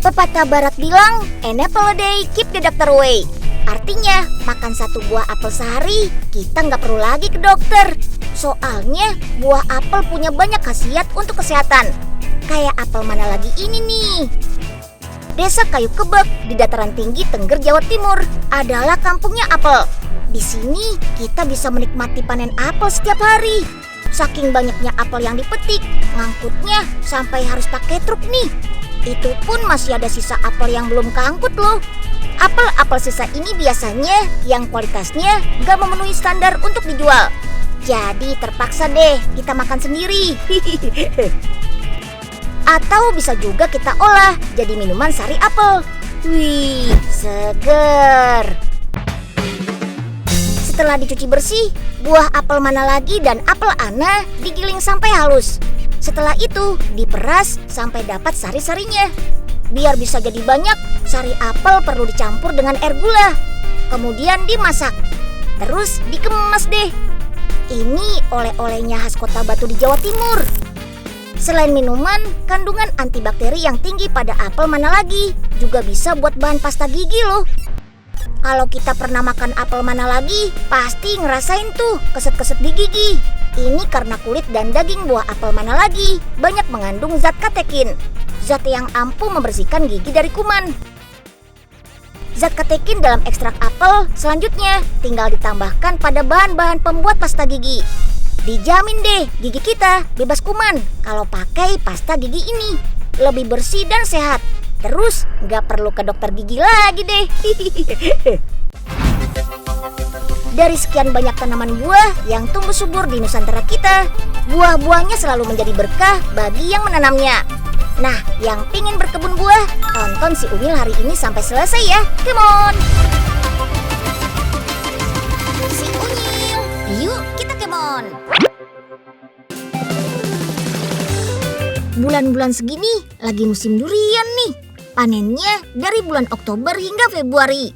Pepatah barat bilang, an apple a day keep the doctor away. Artinya, makan satu buah apel sehari, kita nggak perlu lagi ke dokter. Soalnya, buah apel punya banyak khasiat untuk kesehatan. Kayak apel mana lagi ini nih? Desa Kayu Kebek di dataran tinggi Tengger, Jawa Timur adalah kampungnya apel. Di sini, kita bisa menikmati panen apel setiap hari. Saking banyaknya apel yang dipetik, ngangkutnya sampai harus pakai truk nih. Itu pun masih ada sisa apel yang belum keangkut loh. Apel-apel sisa ini biasanya yang kualitasnya gak memenuhi standar untuk dijual. Jadi terpaksa deh kita makan sendiri. Atau bisa juga kita olah jadi minuman sari apel. Wih, seger. Setelah dicuci bersih, buah apel mana lagi dan apel ana digiling sampai halus. Setelah itu diperas sampai dapat sari-sarinya. Biar bisa jadi banyak, sari apel perlu dicampur dengan air gula. Kemudian dimasak. Terus dikemas deh. Ini oleh-olehnya khas Kota Batu di Jawa Timur. Selain minuman, kandungan antibakteri yang tinggi pada apel mana lagi juga bisa buat bahan pasta gigi loh. Kalau kita pernah makan apel mana lagi, pasti ngerasain tuh keset-keset di gigi. Ini karena kulit dan daging buah apel mana lagi banyak mengandung zat katekin, zat yang ampuh membersihkan gigi dari kuman. Zat katekin dalam ekstrak apel selanjutnya tinggal ditambahkan pada bahan-bahan pembuat pasta gigi. Dijamin deh gigi kita bebas kuman kalau pakai pasta gigi ini. Lebih bersih dan sehat. Terus nggak perlu ke dokter gigi lagi deh. Dari sekian banyak tanaman buah yang tumbuh subur di Nusantara kita, buah-buahnya selalu menjadi berkah bagi yang menanamnya. Nah, yang pingin berkebun buah, tonton si Unyil hari ini sampai selesai ya. Come on! Si Unyil, yuk kita come on! Bulan-bulan segini lagi musim durian nih. Panennya dari bulan Oktober hingga Februari.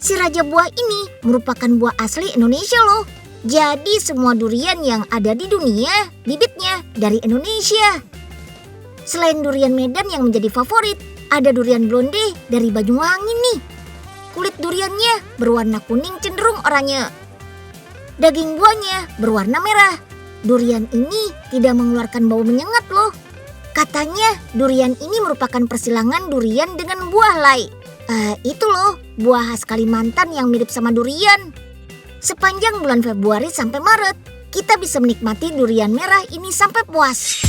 Si raja buah ini merupakan buah asli Indonesia loh. Jadi semua durian yang ada di dunia bibitnya dari Indonesia. Selain durian Medan yang menjadi favorit, ada durian blonde dari Banyuwangi nih. Kulit duriannya berwarna kuning cenderung oranye. Daging buahnya berwarna merah. Durian ini tidak mengeluarkan bau menyengat loh. Katanya durian ini merupakan persilangan durian dengan buah lai. Itu loh, buah khas Kalimantan yang mirip sama durian. Sepanjang bulan Februari sampai Maret, kita bisa menikmati durian merah ini sampai puas.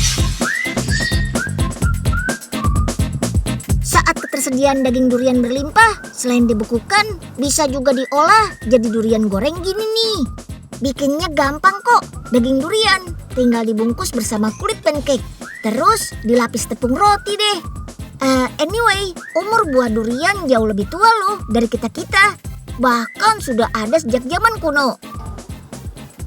Saat ketersediaan daging durian berlimpah, selain dibekukan, bisa juga diolah jadi durian goreng gini nih. Bikinnya gampang kok, daging durian tinggal dibungkus bersama kulit pancake. Terus dilapis tepung roti deh. Anyway, umur buah durian jauh lebih tua loh dari kita-kita. Bahkan sudah ada sejak zaman kuno.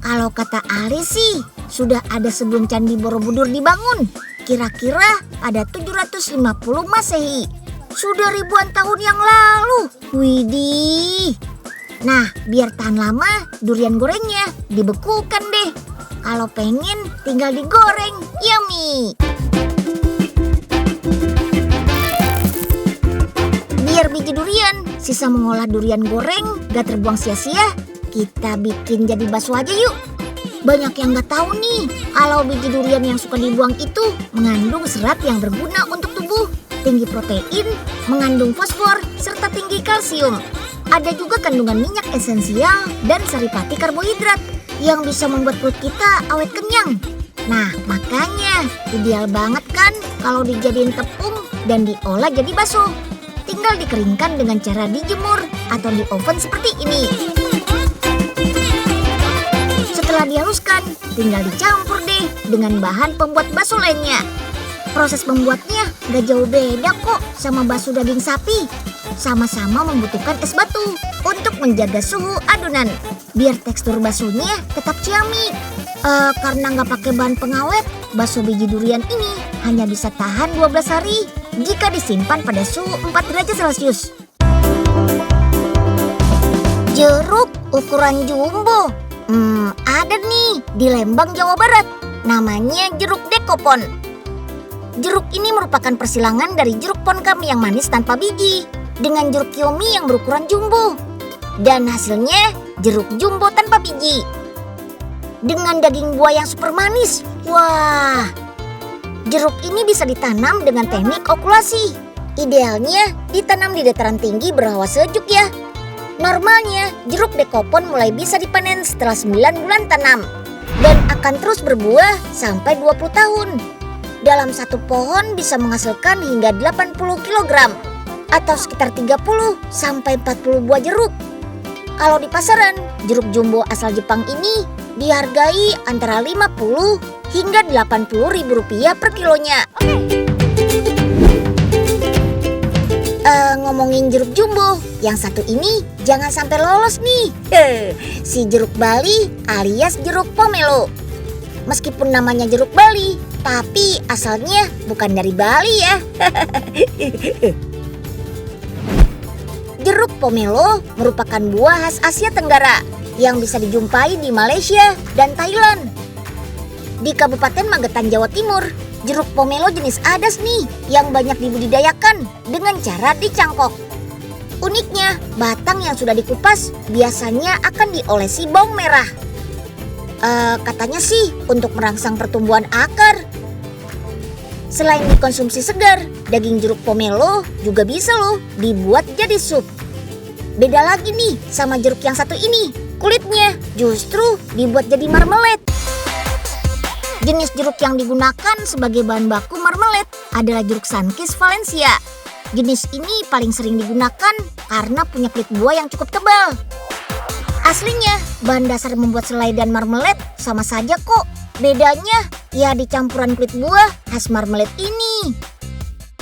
Kalau kata ahli sih, sudah ada sebelum Candi Borobudur dibangun. Kira-kira pada 750 Masehi. Sudah ribuan tahun yang lalu. Widih. Nah, biar tahan lama, durian gorengnya dibekukan deh. Kalau pengen, tinggal digoreng. Yummy! Biar biji durian, sisa mengolah durian goreng gak terbuang sia-sia, kita bikin jadi bakso aja yuk. Banyak yang gak tahu nih, kalau biji durian yang suka dibuang itu mengandung serat yang berguna untuk tubuh, tinggi protein, mengandung fosfor, serta tinggi kalsium. Ada juga kandungan minyak esensial dan saripati karbohidrat yang bisa membuat perut kita awet kenyang. Nah, makanya ideal banget kan kalau dijadiin tepung dan diolah jadi bakso. Tinggal dikeringkan dengan cara dijemur atau di oven seperti ini. Setelah dihaluskan, tinggal dicampur deh dengan bahan pembuat bakso lainnya. Proses membuatnya gak jauh beda kok sama bakso daging sapi. Sama-sama membutuhkan es batu untuk menjaga suhu adonan, biar tekstur baksonya tetap ciamik. Karena nggak pakai bahan pengawet, bakso biji durian ini hanya bisa tahan 12 hari jika disimpan pada suhu 4 derajat Celcius. Jeruk ukuran jumbo. Ada nih di Lembang, Jawa Barat. Namanya jeruk dekopon. Jeruk ini merupakan persilangan dari jeruk Poncam yang manis tanpa biji dengan jeruk Kiyomi yang berukuran jumbo. Dan hasilnya jeruk jumbo tanpa biji. Dengan daging buah yang super manis. Wah, jeruk ini bisa ditanam dengan teknik okulasi. Idealnya ditanam di dataran tinggi berhawa sejuk ya. Normalnya jeruk dekopon mulai bisa dipanen setelah 9 bulan tanam dan akan terus berbuah sampai 20 tahun. Dalam satu pohon bisa menghasilkan hingga 80 kg atau sekitar 30 sampai 40 buah jeruk. Kalau di pasaran, jeruk jumbo asal Jepang ini dihargai antara 50 hingga 80 ribu rupiah per kilonya. Ngomongin jeruk jumbo, yang satu ini jangan sampai lolos nih. Si jeruk Bali alias jeruk pomelo. Meskipun namanya jeruk Bali, tapi asalnya bukan dari Bali ya. Jeruk pomelo merupakan buah khas Asia Tenggara yang bisa dijumpai di Malaysia dan Thailand. Di Kabupaten Magetan, Jawa Timur, jeruk pomelo jenis Adas nih yang banyak dibudidayakan dengan cara dicangkok. Uniknya, batang yang sudah dikupas biasanya akan diolesi bawang merah. Katanya sih untuk merangsang pertumbuhan akar. Selain dikonsumsi segar, daging jeruk pomelo juga bisa loh dibuat jadi sup. Beda lagi nih sama jeruk yang satu ini, kulitnya justru dibuat jadi marmelat. Jenis jeruk yang digunakan sebagai bahan baku marmelat adalah jeruk Sunkist Valencia. Jenis ini paling sering digunakan karena punya kulit buah yang cukup tebal. Aslinya, bahan dasar membuat selai dan marmelat sama saja kok. Bedanya ya di campuran kulit buah khas marmelat ini.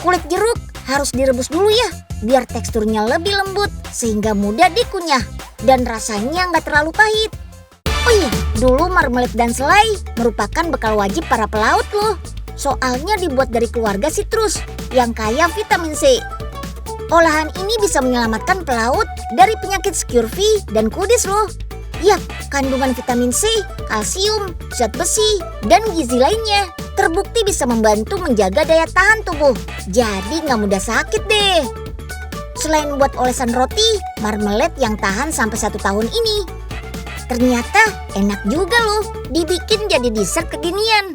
Kulit jeruk harus direbus dulu ya, biar teksturnya lebih lembut sehingga mudah dikunyah dan rasanya nggak terlalu pahit. Oh iya, dulu marmelat dan selai merupakan bekal wajib para pelaut loh. Soalnya dibuat dari keluarga sitrus yang kaya vitamin C. Olahan ini bisa menyelamatkan pelaut dari penyakit scurvy dan kudis loh. Yap, kandungan vitamin C, kalsium, zat besi, dan gizi lainnya terbukti bisa membantu menjaga daya tahan tubuh. Jadi nggak mudah sakit deh. Selain buat olesan roti, marmelat yang tahan sampai 1 tahun ini ternyata enak juga loh dibikin jadi dessert kekinian.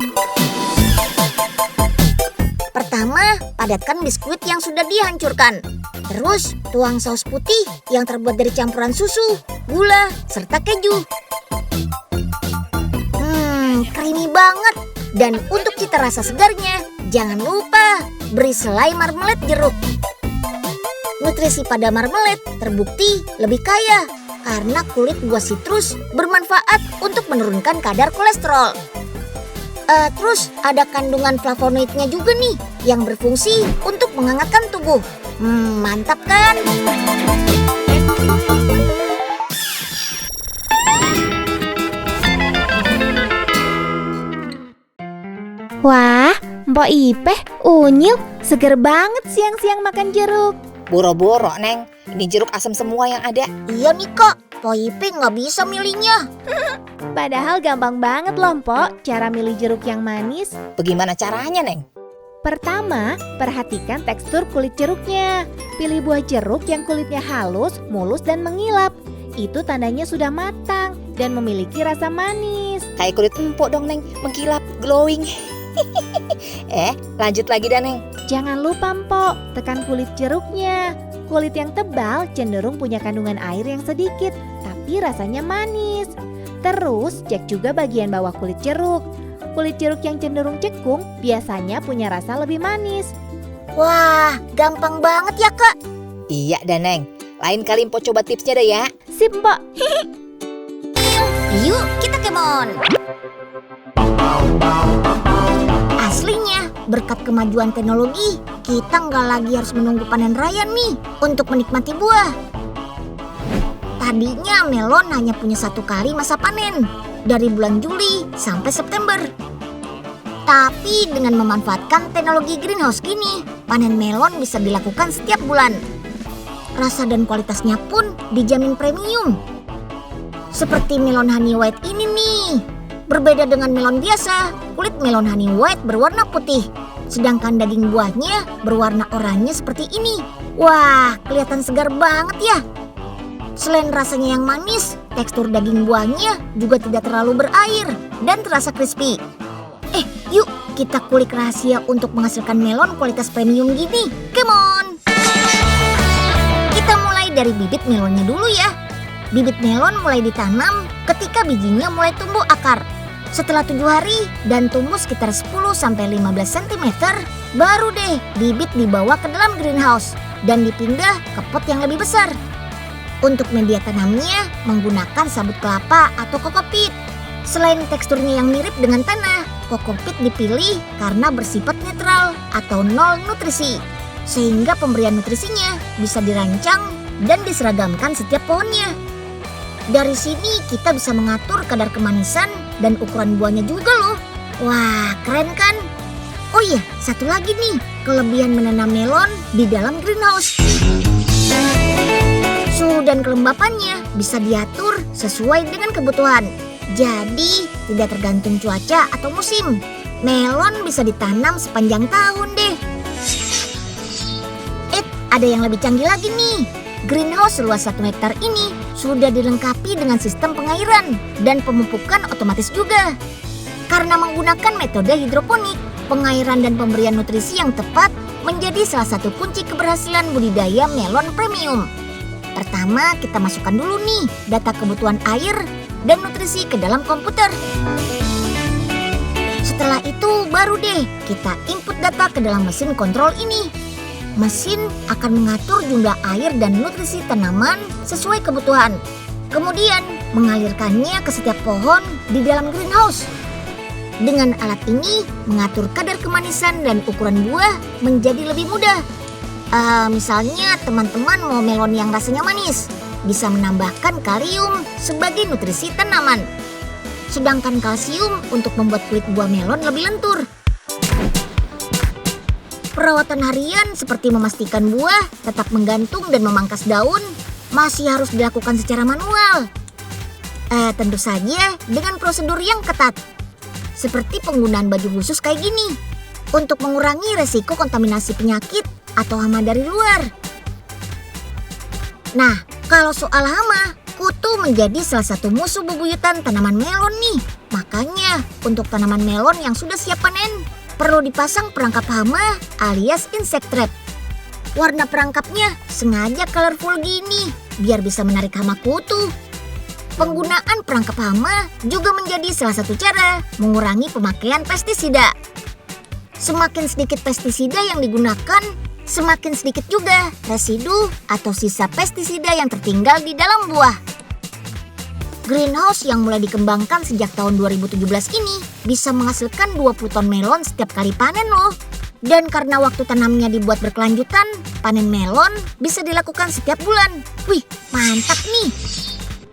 Pertama, padatkan biskuit yang sudah dihancurkan. Terus, tuang saus putih yang terbuat dari campuran susu, gula, serta keju. Creamy banget. Dan untuk cita rasa segarnya, jangan lupa beri selai marmelat jeruk. Nutrisi pada marmelat terbukti lebih kaya karena kulit buah sitrus bermanfaat untuk menurunkan kadar kolesterol. Terus ada kandungan flavonoidnya juga nih yang berfungsi untuk menghangatkan tubuh. Mantap kan? Wah, Mpok Ipeh unyil, seger banget siang-siang makan jeruk. Boro-boro, Neng. Ini jeruk asam semua yang ada. Iya nih Kak, Po Ipeh nggak bisa milihnya. Padahal gampang banget loh Mpok cara milih jeruk yang manis. Bagaimana caranya, Neng? Pertama, perhatikan tekstur kulit jeruknya. Pilih buah jeruk yang kulitnya halus, mulus, dan mengilap. Itu tandanya sudah matang dan memiliki rasa manis. Kayak kulit empuk dong, Neng. Mengkilap, glowing. Lanjut lagi dah, Neng. Jangan lupa Mpok, tekan kulit jeruknya. Kulit yang tebal cenderung punya kandungan air yang sedikit, tapi rasanya manis. Terus cek juga bagian bawah kulit jeruk. Kulit jeruk yang cenderung cekung biasanya punya rasa lebih manis. Wah, gampang banget ya Kak. Iya dah, Neng. Lain kali Mpok coba tipsnya dah ya. Sip Mpok. Yuk kita kemon. Aslinya, berkat kemajuan teknologi, kita nggak lagi harus menunggu panen raya nih untuk menikmati buah. Tadinya melon hanya punya 1 kali masa panen, dari bulan Juli sampai September. Tapi dengan memanfaatkan teknologi greenhouse gini, panen melon bisa dilakukan setiap bulan. Rasa dan kualitasnya pun dijamin premium. Seperti melon honey white ini nih. Berbeda dengan melon biasa, kulit melon honey white berwarna putih. Sedangkan daging buahnya berwarna oranye seperti ini. Wah, kelihatan segar banget ya. Selain rasanya yang manis, tekstur daging buahnya juga tidak terlalu berair dan terasa crispy. Yuk kita kulik rahasia untuk menghasilkan melon kualitas premium gini. Come on! Kita mulai dari bibit melonnya dulu ya. Bibit melon mulai ditanam ketika bijinya mulai tumbuh akar. Setelah 7 hari dan tumbuh sekitar 10-15 cm, baru deh bibit dibawa ke dalam greenhouse dan dipindah ke pot yang lebih besar. Untuk media tanamnya menggunakan sabut kelapa atau kokopit. Selain teksturnya yang mirip dengan tanah, kokopit dipilih karena bersifat netral atau nol nutrisi. Sehingga pemberian nutrisinya bisa dirancang dan diseragamkan setiap pohonnya. Dari sini kita bisa mengatur kadar kemanisan dan ukuran buahnya juga loh. Wah, keren kan? Oh iya, satu lagi nih, kelebihan menanam melon di dalam greenhouse. Suhu dan kelembapannya bisa diatur sesuai dengan kebutuhan. Jadi, tidak tergantung cuaca atau musim. Melon bisa ditanam sepanjang tahun deh. Ada yang lebih canggih lagi nih. Greenhouse seluas 1 hektar ini sudah dilengkapi dengan sistem pengairan dan pemupukan otomatis juga. Karena menggunakan metode hidroponik, pengairan dan pemberian nutrisi yang tepat menjadi salah satu kunci keberhasilan budidaya melon premium. Pertama, kita masukkan dulu nih data kebutuhan air dan nutrisi ke dalam komputer. Setelah itu baru deh kita input data ke dalam mesin kontrol ini. Mesin akan mengatur jumlah air dan nutrisi tanaman sesuai kebutuhan. Kemudian mengalirkannya ke setiap pohon di dalam greenhouse. Dengan alat ini, mengatur kadar kemanisan dan ukuran buah menjadi lebih mudah. Misalnya teman-teman mau melon yang rasanya manis, bisa menambahkan kalium sebagai nutrisi tanaman. Sedangkan kalsium untuk membuat kulit buah melon lebih lentur. Perawatan harian seperti memastikan buah tetap menggantung dan memangkas daun masih harus dilakukan secara manual. Tentu saja dengan prosedur yang ketat. Seperti penggunaan baju khusus kayak gini untuk mengurangi resiko kontaminasi penyakit atau hama dari luar. Nah, kalau soal hama, kutu menjadi salah satu musuh bebuyutan tanaman melon nih. Makanya untuk tanaman melon yang sudah siap panen, perlu dipasang perangkap hama alias insect trap. Warna perangkapnya sengaja colorful gini biar bisa menarik hama kutu. Penggunaan perangkap hama juga menjadi salah satu cara mengurangi pemakaian pestisida. Semakin sedikit pestisida yang digunakan, semakin sedikit juga residu atau sisa pestisida yang tertinggal di dalam buah. Greenhouse yang mulai dikembangkan sejak tahun 2017 ini bisa menghasilkan 20 ton melon setiap kali panen loh. Dan karena waktu tanamnya dibuat berkelanjutan, panen melon bisa dilakukan setiap bulan. Wih, mantap nih!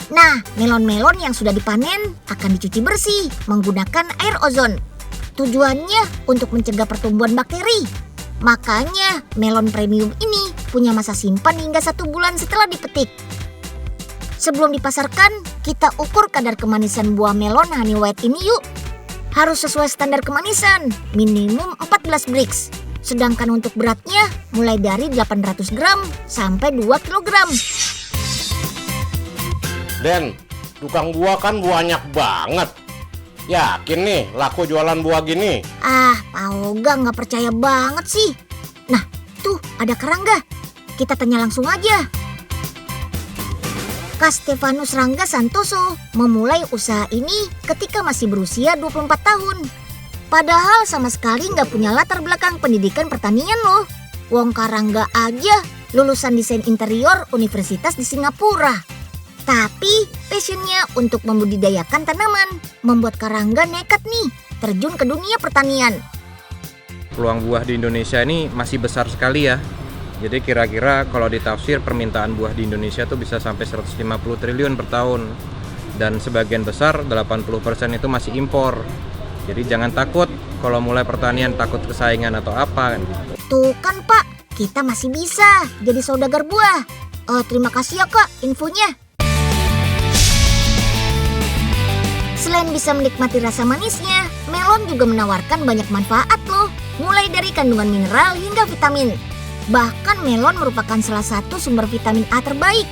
Nah, melon-melon yang sudah dipanen akan dicuci bersih menggunakan air ozon. Tujuannya untuk mencegah pertumbuhan bakteri. Makanya melon premium ini punya masa simpan hingga 1 bulan setelah dipetik. Sebelum dipasarkan, kita ukur kadar kemanisan buah melon honey white ini yuk. Harus sesuai standar kemanisan, minimum 14 Brix. Sedangkan untuk beratnya mulai dari 800 gram sampai 2 kilogram. Den, tukang buah kan banyak banget. Yakin nih laku jualan buah gini? Pak Oga nggak percaya banget sih. Nah, tuh ada kerangga. Kita tanya langsung aja. Kak Stefanus Rangga Santoso memulai usaha ini ketika masih berusia 24 tahun. Padahal sama sekali nggak punya latar belakang pendidikan pertanian loh. Wong Karangga aja lulusan desain interior Universitas di Singapura. Tapi passionnya untuk membudidayakan tanaman membuat Karangga nekat nih terjun ke dunia pertanian. Peluang buah di Indonesia ini masih besar sekali ya. Jadi kira-kira kalau ditafsir permintaan buah di Indonesia tuh bisa sampai 150 triliun per tahun. Dan sebagian besar 80% itu masih impor. Jadi jangan takut kalau mulai pertanian takut kesaingan atau apa. Tuh kan Pak, kita masih bisa jadi saudagar buah. Terima kasih ya Kak infonya. Selain bisa menikmati rasa manisnya, melon juga menawarkan banyak manfaat loh. mulai dari kandungan mineral hingga vitamin. Bahkan melon merupakan salah satu sumber vitamin A terbaik.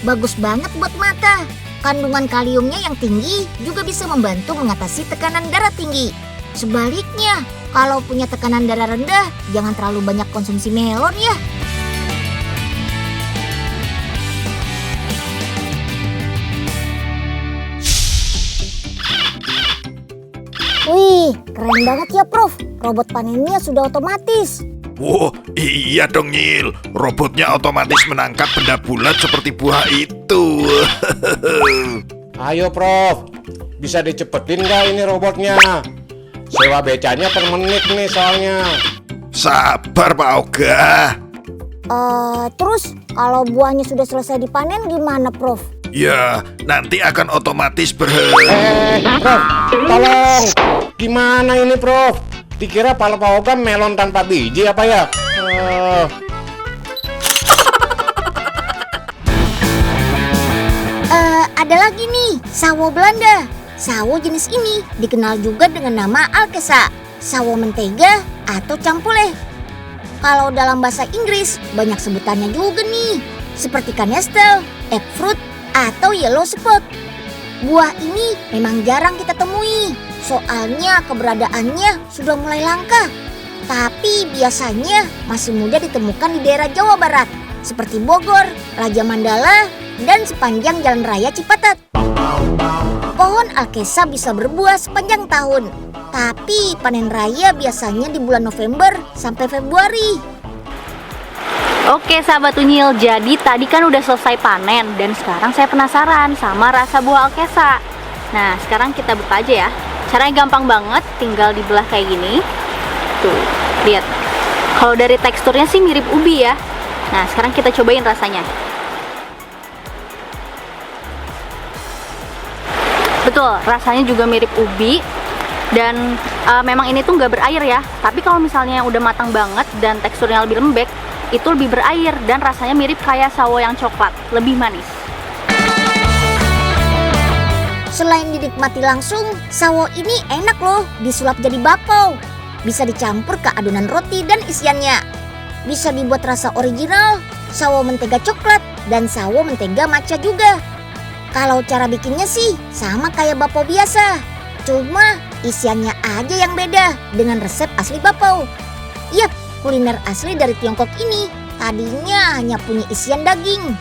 Bagus banget buat mata. Kandungan kaliumnya yang tinggi juga bisa membantu mengatasi tekanan darah tinggi. Sebaliknya, kalau punya tekanan darah rendah, jangan terlalu banyak konsumsi melon ya. Wih, keren banget ya Prof. Robot panennya sudah otomatis. Wah, iya dong Nyil. Robotnya otomatis menangkap benda bulat seperti buah itu. Ayo Prof, bisa dicepetin nggak ini robotnya? Sewa becanya per menit nih soalnya. Sabar Pak Oga. Terus kalau buahnya sudah selesai dipanen gimana Prof? Ya, nanti akan otomatis Prof, tolong. Gimana ini Prof? Dikira pala Pak Oga melon tanpa biji apa ya? Ada lagi nih, sawo Belanda. Sawo jenis ini dikenal juga dengan nama Alkesa, sawo mentega atau campule. Kalau dalam bahasa Inggris banyak sebutannya juga nih, seperti canestel, egg fruit, atau yellow spot. Buah ini memang jarang kita temui, soalnya keberadaannya sudah mulai langka. Tapi biasanya masih mudah ditemukan di daerah Jawa Barat, seperti Bogor, Raja Mandala, dan sepanjang Jalan Raya Cipatat. Pohon Alkesa bisa berbuah sepanjang tahun, tapi panen raya biasanya di bulan November sampai Februari. Oke sahabat Unyil, jadi tadi kan udah selesai panen dan sekarang saya penasaran sama rasa buah Alkesa. Nah sekarang kita buka aja ya. Caranya gampang banget, tinggal dibelah kayak gini. Tuh, lihat. Kalau dari teksturnya sih mirip ubi ya. Nah sekarang kita cobain rasanya. Betul, rasanya juga mirip ubi. Dan memang ini tuh nggak berair ya. Tapi kalau misalnya udah matang banget dan teksturnya lebih lembek, itu lebih berair dan rasanya mirip kayak sawo yang coklat, lebih manis. Selain dinikmati langsung, sawo ini enak loh disulap jadi bakpao. Bisa dicampur ke adonan roti dan isiannya. Bisa dibuat rasa original, sawo mentega coklat, dan sawo mentega matcha juga. Kalau cara bikinnya sih sama kayak bakpao biasa, cuma isiannya aja yang beda dengan resep asli bakpao. Yap, kuliner asli dari Tiongkok ini tadinya hanya punya isian daging.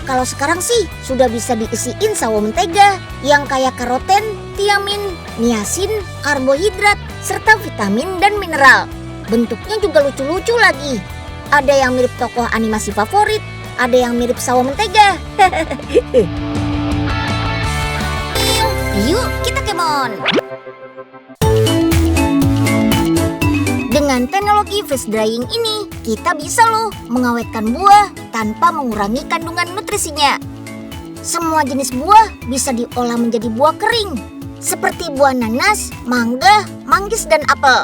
Kalau sekarang sih sudah bisa diisiin sawo mentega yang kaya karoten, tiamin, niacin, karbohidrat, serta vitamin dan mineral. Bentuknya juga lucu-lucu lagi. Ada yang mirip tokoh animasi favorit, ada yang mirip sawo mentega. Yuk kita kemon. Dengan teknologi freeze drying ini, kita bisa loh mengawetkan buah tanpa mengurangi kandungan nutrisinya. Semua jenis buah bisa diolah menjadi buah kering, seperti buah nanas, mangga, manggis, dan apel.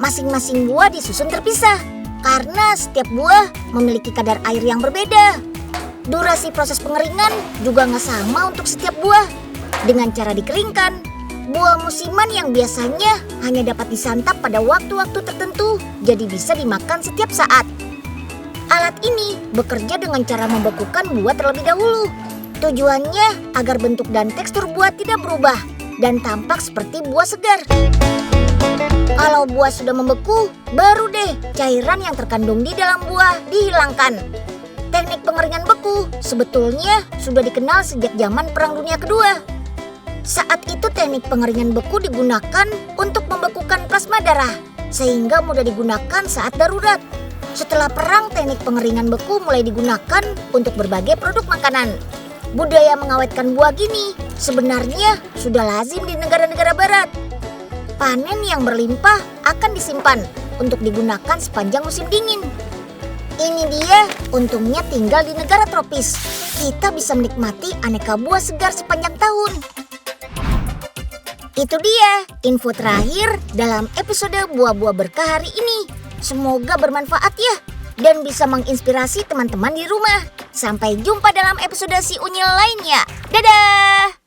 Masing-masing buah disusun terpisah, karena setiap buah memiliki kadar air yang berbeda. Durasi proses pengeringan juga nggak sama untuk setiap buah. Dengan cara dikeringkan, buah musiman yang biasanya hanya dapat disantap pada waktu-waktu tertentu jadi bisa dimakan setiap saat. Alat ini bekerja dengan cara membekukan buah terlebih dahulu. Tujuannya agar bentuk dan tekstur buah tidak berubah dan tampak seperti buah segar. Kalau buah sudah membeku, baru deh cairan yang terkandung di dalam buah dihilangkan. Teknik pengeringan beku sebetulnya sudah dikenal sejak zaman Perang Dunia Kedua. Saat itu teknik pengeringan beku digunakan untuk membekukan plasma darah, sehingga mudah digunakan saat darurat. Setelah perang, teknik pengeringan beku mulai digunakan untuk berbagai produk makanan. Budaya mengawetkan buah gini sebenarnya sudah lazim di negara-negara barat. Panen yang berlimpah akan disimpan untuk digunakan sepanjang musim dingin. Ini dia untungnya tinggal di negara tropis. Kita bisa menikmati aneka buah segar sepanjang tahun. Itu dia info terakhir dalam episode Buah-Buah Berkah hari ini. Semoga bermanfaat ya dan bisa menginspirasi teman-teman di rumah. Sampai jumpa dalam episode Si Unyil lainnya. Dadah!